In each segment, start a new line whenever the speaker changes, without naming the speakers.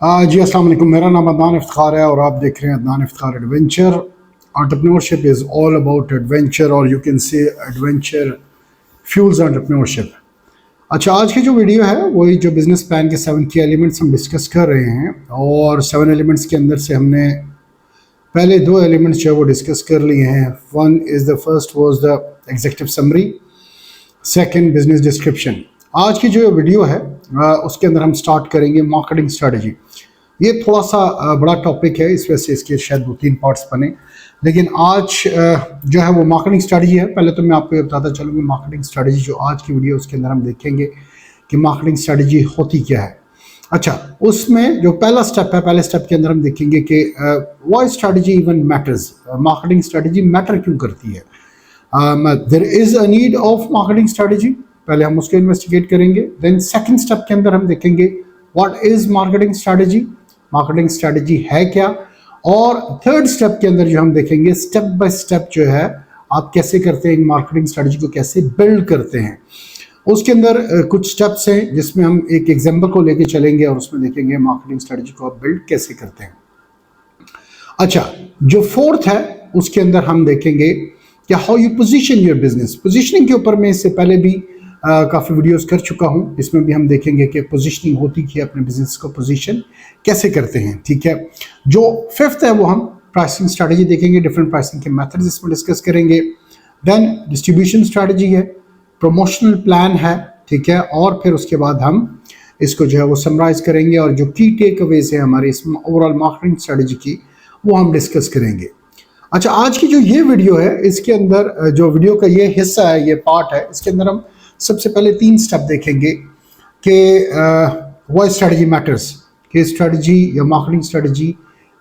जी अस्सलाम वालेकुम। मेरा नाम अदनान इफ्तिखार है और आप देख रहे हैं Adnan Iftikhar adventure. Entrepreneurship is all about adventure और you can say adventure fuels entrepreneurship. अच्छा, आज की जो वीडियो है वही जो बिजनेस प्लान के 7 की एलिमेंट्स हम डिस्कस कर रहे हैं और 7 एलिमेंट्स के अंदर से हमने पहले 2 एलिमेंट्स जो है वो डिस्कस कर लिए हैं। One is the first was the executive summary, second business description. आज की जो वीडियो है उसके अंदर हम स्टार्ट करेंगे मार्केटिंग स्ट्रेटजी। ये थोड़ा सा बड़ा टॉपिक है, इस वजह से इसके शायद 2-3 पार्ट्स बने, लेकिन आज जो है वो मार्केटिंग स्ट्रेटजी है। पहले तो मैं आपको ये बताता चलूँगी मार्केटिंग स्ट्रेटजी जो आज की वीडियो उसके अंदर हम देखेंगे कि मार्केटिंग स्ट्रेटजी होती क्या है। अच्छा, उसमें जो पहला स्टेप है, पहले स्टेप के अंदर हम देखेंगे कि why strategy even matters, marketing strategy matter क्यों करती है। There is a need of marketing strategy, पहले हम उसको इन्वेस्टिगेट करेंगे। देन सेकंड स्टेप के अंदर हम देखेंगे what is marketing strategy, marketing strategy है क्या। और थर्ड स्टेप के अंदर जो हम देखेंगे स्टेप बाय स्टेप जो है आप कैसे करते हैं मार्केटिंग स्ट्रेटजी को, कैसे बिल्ड करते हैं। उसके अंदर कुछ स्टेप्स हैं जिसमें हम एक एग्जांपल को लेके चलेंगे और उसमें देखेंगे मार्केटिंग स्ट्रेटजी को आप बिल्ड कैसे करते हैं। अच्छा, जो फोर्थ है उसके अंदर हम देखेंगे कि how you position your business. Positioning के ऊपर मैं इससे पहले भी काफ़ी वीडियोस कर चुका हूं, इसमें भी हम देखेंगे कि पोजीशनिंग होती क्या, अपने बिजनेस को पोजीशन कैसे करते हैं। ठीक है, जो फिफ्थ है वो हम प्राइसिंग स्ट्रैटेजी देखेंगे, डिफरेंट प्राइसिंग के मेथड्स इसमें डिस्कस करेंगे। देन डिस्ट्रीब्यूशन स्ट्रैटेजी है, प्रमोशनल प्लान है, ठीक है, और फिर उसके बाद हम इसको जो है वो समराइज करेंगे और जो की टेक अवेज है हमारे इस ओवरऑल मार्केटिंग स्ट्रैटेजी की वो हम डिस्कस करेंगे। अच्छा, आज की जो ये वीडियो है इसके अंदर जो वीडियो का ये हिस्सा है, ये पार्ट है, इसके अंदर हम सबसे पहले 3 स्टेप देखेंगे कि व्हाई स्ट्रेटजी मैटर्स, कि स्ट्रेटजी या मार्केटिंग स्ट्रेटजी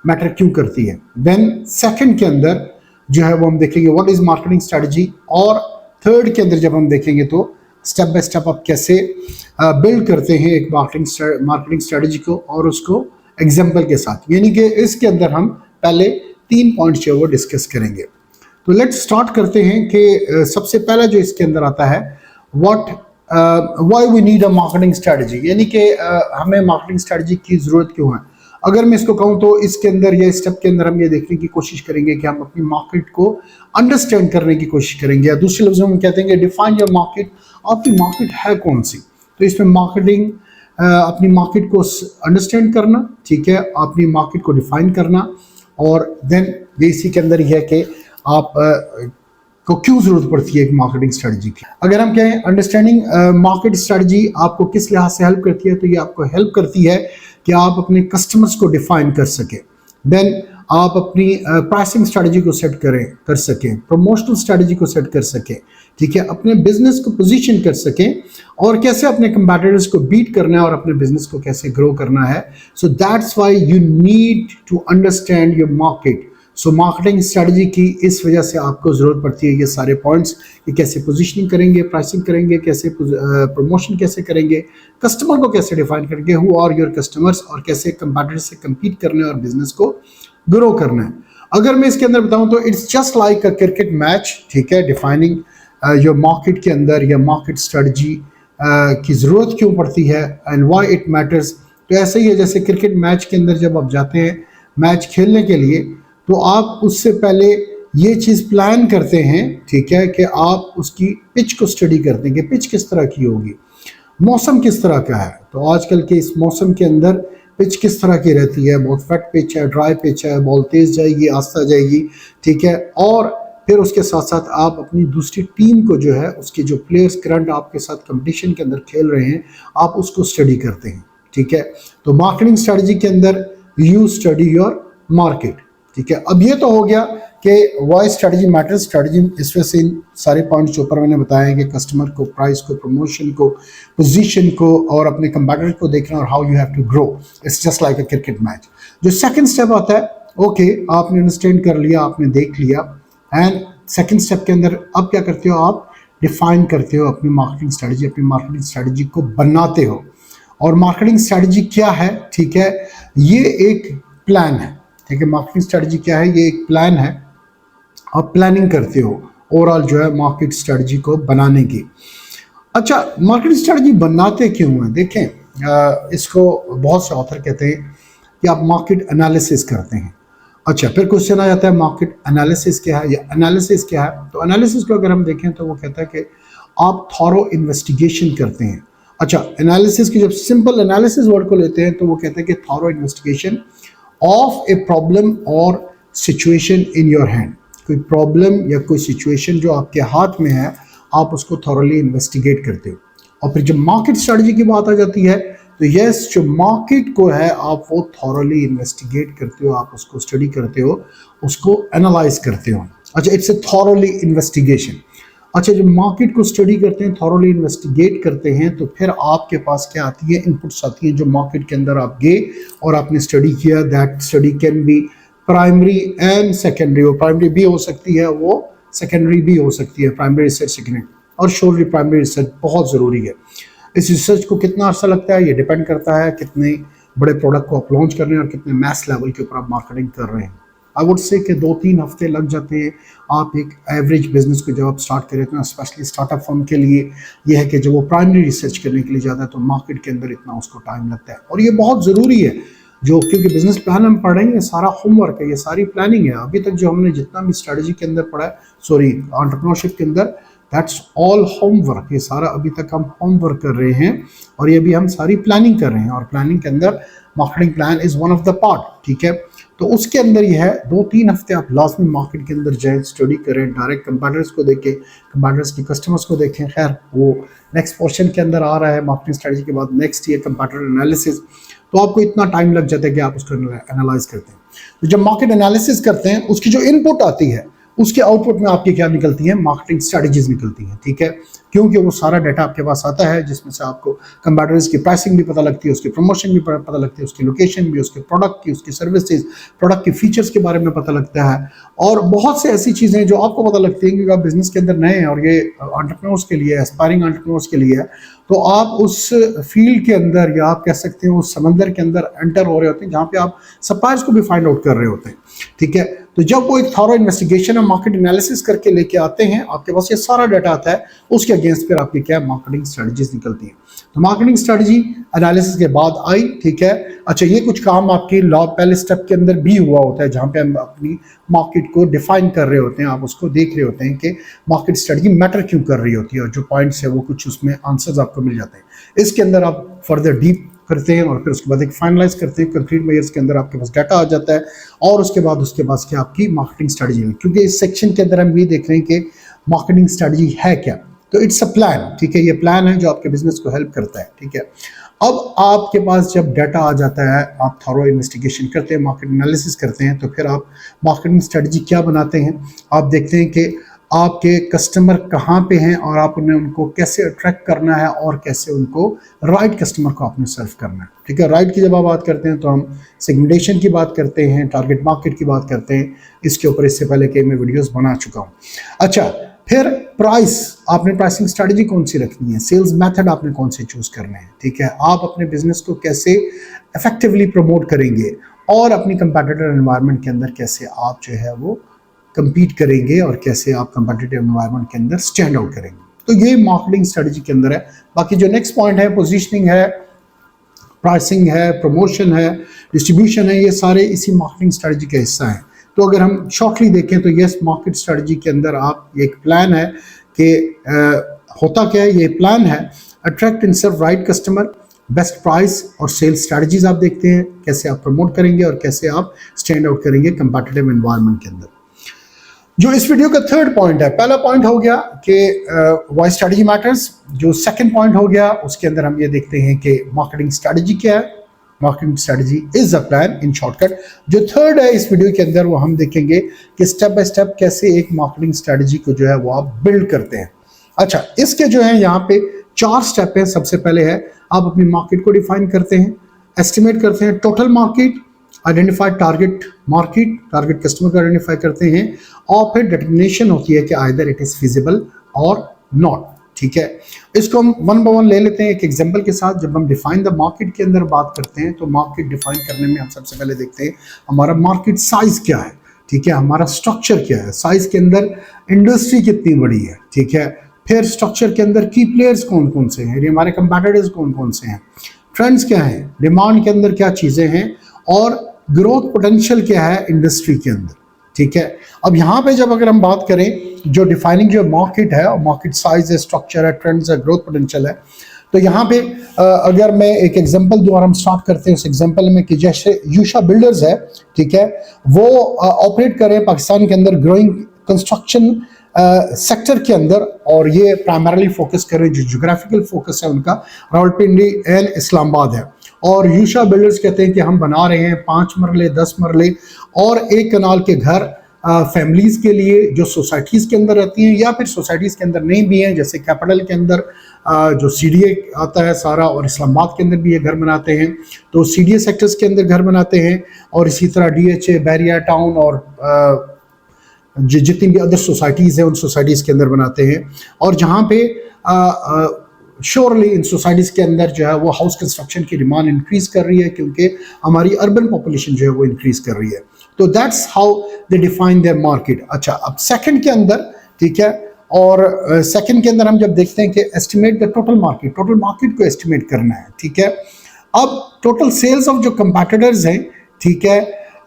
मैटर क्यों करती है। देन सेकंड के अंदर जो है वो हम देखेंगे व्हाट इज मार्केटिंग स्ट्रेटजी, और थर्ड के अंदर जब हम देखेंगे तो स्टेप बाय स्टेप आप कैसे बिल्ड करते हैं एक मार्केटिंग स्ट्रेटजी को और उसको एग्जाम्पल के साथ। यानी कि इसके अंदर हम पहले 3 पॉइंट्स जो है वो डिस्कस करेंगे। तो लेट्स स्टार्ट करते हैं कि सबसे पहला जो इसके अंदर आता है why we need a marketing strategy, यानी कि हमें मार्केटिंग स्ट्रेटजी की ज़रूरत क्यों है। अगर मैं इसको कहूँ तो इसके अंदर या स्टेप के अंदर हम ये देखने की कोशिश करेंगे कि हम अपनी मार्केट को अंडरस्टैंड करने की कोशिश करेंगे, या दूसरे लफ्ज़ों में कहते हैं डिफाइन योर मार्केट, आपकी मार्केट है कौन सी। तो इसमें मार्केटिंग अपनी मार्केट को अंडरस्टैंड करना, ठीक है, अपनी मार्केट को डिफाइन करना, और देन ये इसी के अंदर ही है कि आप को क्यों जरूरत पड़ती है एक मार्केटिंग स्ट्रेटजी की। अगर हम कहें अंडरस्टैंडिंग मार्केट स्ट्रेटजी आपको किस लिहाज से हेल्प करती है, तो ये आपको हेल्प करती है कि आप अपने कस्टमर्स को डिफाइन कर सकें। देन आप अपनी प्राइसिंग स्ट्रेटजी को सेट कर सकें, प्रमोशनल स्ट्रेटजी को सेट कर सकें, ठीक है, अपने बिजनेस को पोजीशन कर सकें और कैसे अपने कंपैटिटर्स को बीट करना है और अपने बिजनेस को कैसे ग्रो करना है। So that's why you need to understand your market. So marketing strategy की इस वजह से आपको ज़रूरत पड़ती है ये सारे पॉइंट्स, कि कैसे पोजीशनिंग करेंगे, प्राइसिंग करेंगे, कैसे प्रमोशन कैसे करेंगे, कस्टमर को कैसे डिफाइन करेंगे, हु आर योर कस्टमर्स, और कैसे कंपैटिटर से कम्पीट करना है और बिजनेस को ग्रो करना है। अगर मैं इसके अंदर बताऊं तो it's just like a cricket match, ठीक है, डिफाइनिंग योर मार्केट के अंदर या मार्केट स्ट्रेटजी की ज़रूरत क्यों पड़ती है एंड व्हाई इट मैटर्स। तो ऐसे ही है जैसे क्रिकेट मैच के अंदर जब आप जाते हैं मैच खेलने के लिए, तो आप उससे पहले ये चीज़ प्लान करते हैं, ठीक है, कि आप उसकी पिच को स्टडी करते हैं कि पिच किस तरह की होगी, मौसम किस तरह का है। तो आजकल के इस मौसम के अंदर पिच किस तरह की रहती है, बहुत फैट पिच है, ड्राई पिच है, बॉल तेज़ जाएगी, आस्ता जाएगी, ठीक है। और फिर उसके साथ साथ आप अपनी दूसरी टीम को जो है उसके जो प्लेयर्स करंट आपके साथ कंपटीशन के अंदर खेल रहे हैं आप उसको स्टडी करते हैं, ठीक है। तो मार्केटिंग स्ट्रेटजी के अंदर यू स्टडी योर मार्केट, ठीक है। अब ये तो हो गया कि वाई स्ट्रेटजी मैटर्स, स्ट्रेटजी इस वजह से इन सारे पॉइंट्स जो ऊपर मैंने बताया है कि कस्टमर को, प्राइस को, प्रमोशन को, पोजीशन को और अपने कंपैटिटर को देखना और how you have to grow. It's just like a cricket match. जो सेकंड स्टेप आता है, ओके, आपने अंडरस्टैंड कर लिया, आपने देख लिया, एंड सेकंड स्टेप के अंदर अब क्या करते हो, आप डिफाइन करते हो अपनी मार्केटिंग स्ट्रेटजी, अपनी मार्केटिंग स्ट्रेटजी को बनाते हो। और मार्केटिंग स्ट्रेटजी क्या है, ठीक है, ये एक प्लान है, ठीक है। मार्केटिंग स्ट्रेटजी क्या है, ये एक प्लान है, आप प्लानिंग करते हो ओवरऑल जो है मार्केट स्ट्रेटजी को बनाने की। अच्छा, मार्केट स्ट्रेटजी बनाते क्यों हैं, देखें इसको बहुत से ऑथर कहते हैं कि आप मार्केट एनालिसिस करते हैं। अच्छा, फिर क्वेश्चन आ जाता है मार्केट एनालिसिस क्या है या एनालिसिस क्या है। तो एनालिसिस को अगर हम देखें तो वो कहता है कि आप थॉरो इन्वेस्टिगेशन करते हैं। अच्छा, एनालिसिस की जब सिंपल एनालिसिस वर्ड को लेते हैं तो वो कहते हैं कि thorough investigation of a problem और सिचुएशन इन योर हैंड। कोई प्रॉब्लम या कोई सिचुएशन जो आपके हाथ में है, आप उसको थॉरोली इन्वेस्टिगेट करते हो। और फिर जब मार्केट स्ट्रेटजी की बात आ जाती है तो यस, जो मार्केट को है आप वो थॉरोली इन्वेस्टिगेट करते हो, आप उसको स्टडी करते हो, उसको एनालाइज करते हो। अच्छा, इट्स ए थॉरोली इन्वेस्टिगेशन। अच्छा, जब मार्केट को स्टडी करते हैं, थॉरोली इन्वेस्टिगेट करते हैं, तो फिर आपके पास क्या आती है, इनपुट्स आती हैं जो मार्केट के अंदर आप गए और आपने स्टडी किया। That study can be primary and secondary. वो प्राइमरी भी हो सकती है, वो सेकेंडरी भी हो सकती है। प्राइमरी रिसर्च, सेकेंडरी, और श्योरली प्राइमरी रिसर्च बहुत ज़रूरी है। इस रिसर्च को कितना अर्सा लगता है ये डिपेंड करता है कितने बड़े प्रोडक्ट को आप लॉन्च कर रहे हैं और कितने मैस लेवल के ऊपर आप मार्केटिंग कर रहे हैं। आई वुड से कि 2-3 हफ्ते लग जाते हैं आप एक एवरेज बिजनेस को जब आप स्टार्ट करें तो, स्पेशली स्टार्टअप फर्म के लिए ये है कि जब वो प्राइमरी रिसर्च करने के लिए जाता है तो मार्केट के अंदर इतना उसको टाइम लगता है। और ये बहुत ज़रूरी है, जो क्योंकि बिजनेस प्लान हम पढ़ रहे हैं, ये सारा होमवर्क है, ये सारी प्लानिंग है। अभी तक जो हमने जितना भी स्ट्रेटजी के अंदर पढ़ा है, सॉरी एंटरप्रेन्योरशिप के अंदर, दैट्स ऑल होमवर्क। ये सारा अभी तक हम होमवर्क कर रहे हैं और ये भी हम सारी प्लानिंग कर रहे हैं। और प्लानिंग के अंदर marketing plan is one of the part, ठीक है। तो उसके अंदर ये है 2-3 हफ्ते आप लाजमी मार्केट के अंदर जाएं, स्टडी करें, डायरेक्ट कंपैटिटर्स को देखें, कंपैटिटर्स के कस्टमर्स को देखें। खैर, वो नेक्स्ट पोर्शन के अंदर आ रहा है मार्केटिंग स्ट्रेटजी के बाद, नेक्स्ट ये कंपैटिटर एनालिसिस। तो आपको इतना टाइम लग जाता है कि आप उसको एनालाइज करते हैं। तो जब मार्केट एनालिसिस करते हैं, उसकी जो इनपुट आती है उसके आउटपुट में आपकी क्या निकलती है, मार्केटिंग स्ट्रेटजीज निकलती हैं, ठीक है। क्योंकि वो सारा डाटा आपके पास आता है जिसमें से आपको कंपैटिटर्स की प्राइसिंग भी पता लगती है, उसकी प्रमोशन भी पता लगती है, उसकी लोकेशन भी, उसके प्रोडक्ट की, उसकी सर्विसेज, प्रोडक्ट के फीचर्स के बारे में पता लगता है। और बहुत से ऐसी चीज़ें जो आपको पता लगती हैं क्योंकि आप बिजनेस के अंदर नए हैं और ये एंटरप्रेन्योर्स के लिए, एस्पायरिंग एंटरप्रेन्योर्स के लिए है। तो आप उस फील्ड के अंदर, या आप कह सकते हैं उस समंदर के अंदर एंटर हो रहे होते हैं जहाँ पे आप सप्लायर्स को भी फाइंड आउट कर रहे होते हैं, ठीक है। तो जब वो एक थॉरो इन्वेस्टिगेशन और मार्केट एनालिसिस करके लेके आते हैं, आपके पास ये सारा डाटा आता है, उसके अगेंस्ट फिर आपकी क्या मार्केटिंग स्ट्रेटजीज निकलती हैं। तो मार्केटिंग स्ट्रेटजी एनालिसिस के बाद आई, ठीक है। अच्छा, ये कुछ काम आपकी पहले स्टेप के अंदर भी हुआ होता है जहाँ पे हम अपनी मार्केट को डिफाइन कर रहे होते हैं, आप उसको देख रहे होते हैं कि मार्केट स्ट्रेटजी मैटर क्यों कर रही होती है, और जो पॉइंट्स है वो कुछ उसमें आंसर्स आपको मिल जाते हैं। इसके अंदर आप फर्दर डीप करते हैं और फिर उसके बाद एक फाइनलाइज करते हैं कंक्रीट मेजर्स के अंदर, आपके पास डाटा आ जाता है। और उसके बाद क्या आपकी मार्केटिंग स्ट्रेटजी है, क्योंकि इस सेक्शन के अंदर हम ये देख रहे हैं कि मार्केटिंग स्ट्रेटजी है क्या। तो इट्स अ प्लान, ठीक है। ये प्लान है जो आपके बिजनेस को हेल्प करता है, ठीक है। अब आपके पास जब डाटा आ जाता है, आप थॉरो इन्वेस्टिगेशन करते हैं, मार्केट एनालिसिस करते हैं, तो फिर आप मार्केटिंग स्ट्रेटजी क्या बनाते हैं। आप देखते हैं कि आपके कस्टमर कहाँ पे हैं और आप उनको कैसे अट्रैक्ट करना है और कैसे उनको राइट कस्टमर को आपने सर्व करना है, ठीक है। राइट की जब आप बात करते हैं तो हम सेगमेंटेशन की बात करते हैं, टारगेट मार्केट की बात करते हैं। इसके ऊपर इससे पहले कि मैं वीडियोस बना चुका हूँ। अच्छा, फिर प्राइस, आपने प्राइसिंग स्ट्रेटजी कौन सी रखनी है, सेल्स मेथड आपने कौन से चूज करने हैं, ठीक है। आप अपने बिजनेस को कैसे इफेक्टिवली प्रमोट करेंगे और अपनी कंपेटिटिव एनवायरनमेंट के अंदर कैसे आप जो है वो compete करेंगे और कैसे आप competitive environment के अंदर स्टैंड आउट करेंगे। तो ये मार्केटिंग स्ट्रेटजी के अंदर है। बाकी जो नेक्स्ट पॉइंट है, पोजीशनिंग है, प्राइसिंग है, प्रमोशन है, डिस्ट्रीब्यूशन है, ये सारे इसी मार्केटिंग स्ट्रेटजी का हिस्सा है। तो अगर हम शॉर्टली देखें तो यस, मार्केट स्ट्रेटजी के अंदर आप एक प्लान है कि होता क्या है, ये प्लान है attract and serve right customer, best price और सेल्स स्ट्रेटजीज आप देखते हैं, कैसे आप प्रमोट करेंगे और कैसे आप स्टैंड आउट करेंगे कंपेटिटिव एनवायरनमेंट के अंदर। जो इस वीडियो का थर्ड पॉइंट है, पहला पॉइंट हो गया कि व्हाई स्ट्रेटजी मैटर्स। जो सेकंड पॉइंट हो गया उसके अंदर हम ये देखते हैं कि मार्केटिंग स्ट्रेटजी क्या है, marketing strategy is a plan in shortcut. जो थर्ड है इस वीडियो के अंदर वो हम देखेंगे कि स्टेप बाय स्टेप कैसे एक मार्केटिंग स्ट्रेटजी को जो है वो आप बिल्ड करते हैं। अच्छा, इसके जो है यहाँ पे 4 स्टेप है। सबसे पहले है आप अपनी मार्केट को डिफाइन करते हैं, एस्टिमेट करते हैं total market, identify target market, target customer को आइडेंटिफाई करते हैं, और फिर डिटरमिनेशन होती है कि आइदर इट इज फिजिबल और नॉट, ठीक है। इसको हम वन बाय वन ले लेते हैं एक एग्जांपल के साथ। जब हम डिफाइन द मार्केट के अंदर बात करते हैं तो मार्केट डिफाइन करने में हम सबसे पहले देखते हैं हमारा मार्केट साइज क्या है, ठीक है, हमारा स्ट्रक्चर क्या है, साइज के अंदर इंडस्ट्री कितनी बड़ी है, ठीक है। फिर स्ट्रक्चर के अंदर की प्लेयर्स कौन कौन से हैं, हमारे कंपेटिटर्स कौन कौन से हैं, ट्रेंड्स क्या हैं, डिमांड के अंदर क्या चीज़ें हैं, और ग्रोथ पोटेंशियल क्या है इंडस्ट्री के अंदर, ठीक है। अब यहाँ पे जब अगर हम बात करें जो डिफाइनिंग जो मार्केट है, मार्केट साइज है, स्ट्रक्चर है, ट्रेंड्स है, ग्रोथ पोटेंशियल है, तो यहाँ पे अगर मैं एक एग्जांपल द्वारा हम स्टार्ट करते हैं उस एग्जांपल में कि जैसे यूशा बिल्डर्स है, ठीक है, वो ऑपरेट कर रहे हैं पाकिस्तान के अंदर ग्रोइंग कंस्ट्रक्शन सेक्टर के अंदर, और ये प्राइमरली फोकस कर रहे हैं, जो ज्योग्राफिकल फोकस है उनका रावलपिंडी एंड इस्लामाबाद है। और यूशा बिल्डर्स कहते हैं कि हम बना रहे हैं 5 मरले 10 मरले और 1 कनाल के घर फैमिलीज के लिए जो सोसाइटीज़ के अंदर रहती हैं या फिर सोसाइटीज़ के अंदर नहीं भी हैं, जैसे कैपिटल के अंदर जो सीडीए आता है सारा, और इस्लामाबाद के अंदर भी ये घर बनाते हैं, तो सीडीए सेक्टर्स के अंदर घर बनाते हैं, और इसी तरह डीएचए, बैरिया टाउन और जितनी भी अदर सोसाइटीज़ हैं उन सोसाइटीज़ के अंदर बनाते हैं। और जहाँ पे श्योरली इन सोसाइटीज़ के अंदर जो है वो हाउस कंस्ट्रक्शन की डिमांड इंक्रीज़ कर रही है, क्योंकि हमारी अर्बन पॉपुलेशन जो है वो इंक्रीज़ कर रही है। तो that's how they define their market. अच्छा, अब सेकंड के अंदर, ठीक है, और सेकंड के अंदर हम जब देखते हैं कि एस्टिमेट द टोटल मार्केट को एस्टिमेट करना है, ठीक है। अब टोटल सेल्स ऑफ जो कंपैटिटर्स हैं, ठीक है,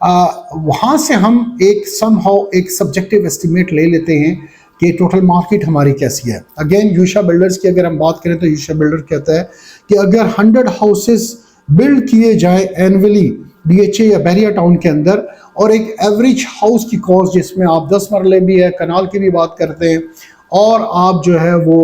वहाँ से हम एक समहाउ एक सब्जेक्टिव एस्टिमेट ले लेते हैं कि टोटल मार्केट हमारी कैसी है। अगेन यूशा बिल्डर्स की अगर हम बात करें तो यूशा बिल्डर कहता है कि अगर 100 हाउसेस बिल्ड किए जाए एनुअली डीएचए या बैरिया टाउन के अंदर, और एक एवरेज हाउस की कॉस्ट जिसमें आप 10 मरले भी है, कनाल की भी बात करते हैं, और आप जो है वो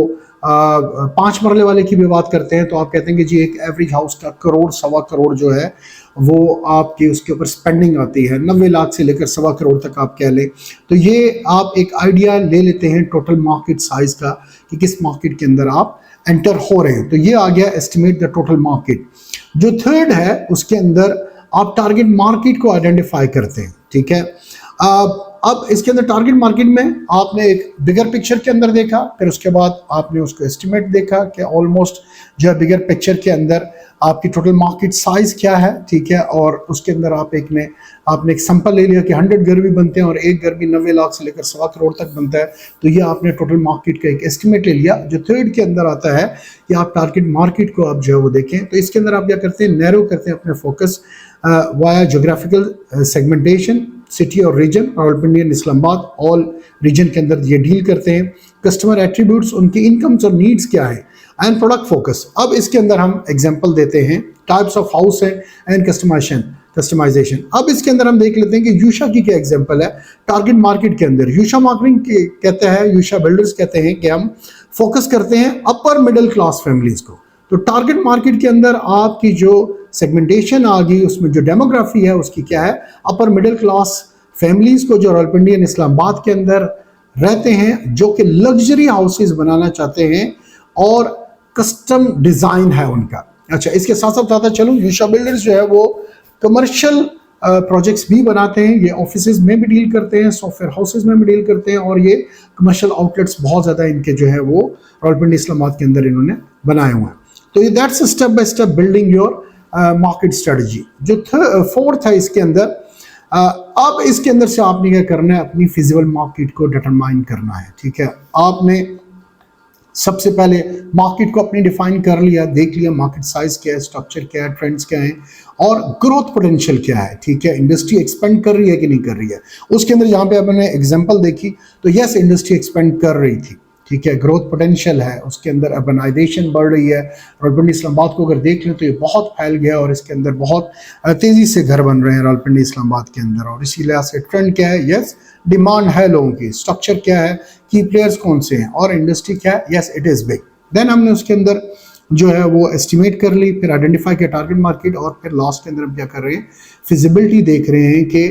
5 मरले वाले की भी बात करते हैं, तो आप कहते हैं कि जी एक एवरेज हाउस का 1 करोड़ 1.25 करोड़ जो है वो आपकी उसके ऊपर स्पेंडिंग आती है, 90 लाख से लेकर 1.25 करोड़ तक आप कह लें। तो ये आप एक आइडिया ले लेते हैं टोटल मार्केट साइज का कि किस मार्केट के अंदर आप एंटर हो रहे हैं। तो ये आ गया एस्टिमेट द टोटल मार्केट। जो थर्ड है उसके अंदर आप टारगेट मार्केट को आइडेंटिफाई करते हैं, ठीक है। अब इसके अंदर टारगेट मार्केट में आपने एक बिगर पिक्चर के अंदर देखा, फिर उसके बाद आपने उसको एस्टिमेट देखा कि ऑलमोस्ट जो है बिगर पिक्चर के अंदर आपकी टोटल मार्केट साइज क्या है, ठीक है, और उसके अंदर आपने एक सैंपल ले लिया कि 100 घर भी बनते हैं और एक घर भी 90 लाख से लेकर 1.25 करोड़ तक बनता है, तो ये आपने टोटल मार्केट का एक एस्टिमेट ले लिया। जो थर्ड के अंदर आता है कि आप टारगेट मार्केट को आप जो है वो देखें, तो इसके अंदर आप क्या करते हैं, नैरो करते हैं अपने focus via geographical segmentation, city और region, Rawalpindi and Islamabad all region के अंदर ये डील करते हैं। कस्टमर एट्रीब्यूट्स, उनकी इनकम्स और नीड्स क्या है, एंड प्रोडक्ट फोकस। अब इसके अंदर हम एग्जांपल देते हैं टाइप्स ऑफ हाउस है एंड कस्टमाइजेशन। अब इसके अंदर हम देख लेते हैं कि यूशा की क्या एग्जांपल है टारगेट मार्केट के अंदर। यूशा मार्केटिंग कहता है, यूशा बिल्डर्स कहते हैं कि हम फोकस करते हैं अपर मिडिल क्लास फैमिलीज को। तो टारगेट मार्केट के अंदर आपकी जो सेगमेंटेशन आ गई, उसमें जो डेमोग्राफी है उसकी क्या है, अपर मिडिल क्लास फैमिलीज को जो रावलपिंडी एंड इस्लामाबाद के अंदर रहते हैं, जो कि लग्जरी हाउसेज बनाना चाहते हैं और कस्टम डिजाइन है उनका। अच्छा, इसके साथ साथ बताता चलूं, यूशा बिल्डर्स जो है वो कमर्शियल प्रोजेक्ट्स भी बनाते हैं, ये ऑफिसेज में भी डील करते हैं, सॉफ्टवेयर हाउसेज में भी डील करते हैं, और ये कमर्शियल आउटलेट्स बहुत ज़्यादा इनके जो है वो रावलपिंडी इस्लामाबाद के अंदर इन्होंने बनाए हुए हैं। तो ये that's step by step building your market strategy. जो फोर्थ है इसके अंदर, अब इसके अंदर से आपने क्या करना है, अपनी फिजिबल मार्केट को डिटरमाइन करना है, ठीक है। आपने सबसे पहले मार्केट को अपनी डिफाइन कर लिया, देख लिया मार्केट साइज क्या है, स्ट्रक्चर क्या है, ट्रेंड्स क्या है, और ग्रोथ पोटेंशियल क्या है, ठीक है। इंडस्ट्री एक्सपेंड कर रही है कि नहीं कर रही है। उसके अंदर जहाँ पे आपने एग्जांपल देखी तो यस, इंडस्ट्री एक्सपेंड कर रही थी, ठीक है, ग्रोथ पोटेंशियल है, उसके अंदर अर्बनाइजेशन बढ़ रही है। रावलपिंडी इस्लामाबाद को अगर देख लें तो ये बहुत फैल गया और इसके अंदर बहुत तेज़ी से घर बन रहे हैं रावलपिंडी इस्लामाबाद के अंदर। और इसी लिहाज से ट्रेंड क्या है, यस डिमांड है लोगों की, स्ट्रक्चर क्या है, की प्लेयर्स कौन से हैं, और इंडस्ट्री क्या है, yes it is big. Then हमने उसके अंदर जो है वो एस्टिमेट कर ली, फिर आइडेंटिफाई किया टारगेट मार्केट, और फिर लास्ट के अंदर हम क्या कर रहे हैं, फिजिबिलिटी देख रहे हैं कि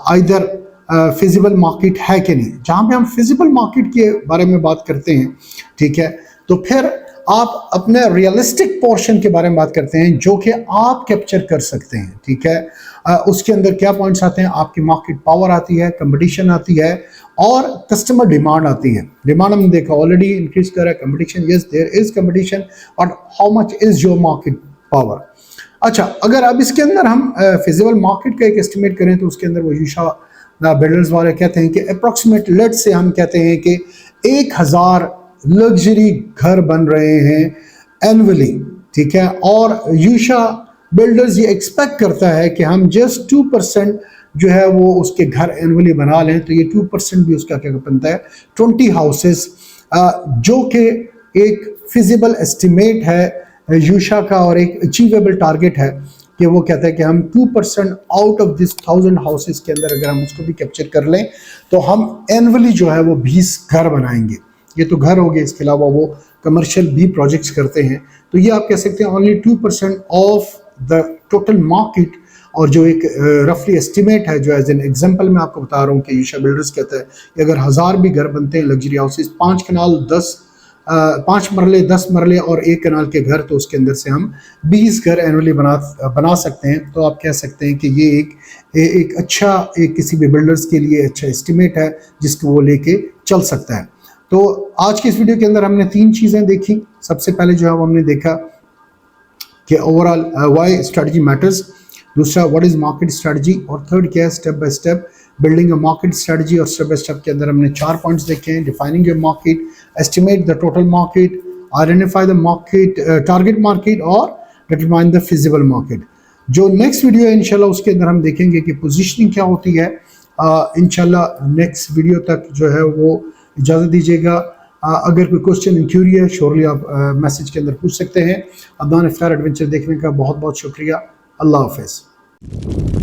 आइदर फिजिबल मार्केट है कि नहीं। जहाँ पे हम फिजिबल मार्केट के बारे में बात करते हैं, ठीक है, तो फिर आप अपने रियलिस्टिक पोर्शन के बारे में बात करते हैं जो कि आप कैप्चर कर सकते हैं, ठीक है। उसके अंदर क्या पॉइंट्स आते हैं, आपकी मार्केट पावर आती है, कंपटीशन आती है, और कस्टमर डिमांड आती है। डिमांड हमने देखा ऑलरेडी इंक्रीज कर रहा है, competition yes there is competition, but how much is your market power. अच्छा, अगर अब इसके अंदर हम फिजिबल मार्केट का एक एस्टिमेट करें तो उसके अंदर वो यूशा बिल्डर्स वाले कहते हैं कि अप्रॉक्सीमेट लेट से हम कहते हैं कि 1000 लग्जरी घर बन रहे हैं एनुअली, ठीक है। और यूशा बिल्डर्स ये एक्सपेक्ट करता है कि हम जस्ट 2% जो है वो उसके घर एनुअली बना लें, तो ये 2% भी उसका क्या बनता है 20 हाउसेस, जो कि एक फिजिबल एस्टिमेट है यूशा का और एक अचीवेबल टारगेट है कि वो कहता है कि हम 2% आउट ऑफ दिस 1000 हाउसेस के अंदर अगर हम उसको भी कैप्चर कर लें तो हम एनुअली जो है वो 20 घर बनाएंगे। ये तो घर हो गए, इसके अलावा वो कमर्शियल भी प्रोजेक्ट्स करते हैं। तो ये आप कह सकते हैं only 2% of the total market. और जो एक रफली एस्टिमेट है, जो एज एन एग्जांपल मैं आपको बता रहा हूँ कि यूशा बिल्डर्स कहता है कि अगर 1000 भी घर बनते हैं लग्जरी हाउसेस, 5 कनाल 5 मरले 10 मरले और 1 कनाल के घर, तो उसके अंदर से हम 20 घर एनुअली बना सकते हैं। तो आप कह सकते हैं कि ये एक अच्छा एक किसी भी बिल्डर्स के लिए अच्छा एस्टिमेट है जिसको वो लेके चल सकता है। तो आज की इस वीडियो के अंदर हमने 3 चीज़ें देखी। सबसे पहले जो है हमने देखा कि ओवरऑल व्हाई स्ट्रेटजी मैटर्स, दूसरा व्हाट इज मार्केट स्ट्रेटजी, और थर्ड क्या है step by step building a market strategy. और स्टेप बाय स्टेप के अंदर हमने 4 पॉइंट्स देखे हैं: defining your market, estimate the total market, identify the market target market, और डिटरमाइन द फिजिबल मार्केट। जो नेक्स्ट वीडियो है इंशाल्लाह उसके अंदर हम देखेंगे कि पोजीशनिंग क्या होती है। इंशाल्लाह नेक्स्ट वीडियो तक जो है वो इजाज़त दीजिएगा। अगर कोई क्वेश्चन इंक्यूरी है श्योरली आप मैसेज के अंदर पूछ सकते हैं। अदनान इफ्तार एडवेंचर देखने का बहुत बहुत शुक्रिया। अल्लाह हाफिज़।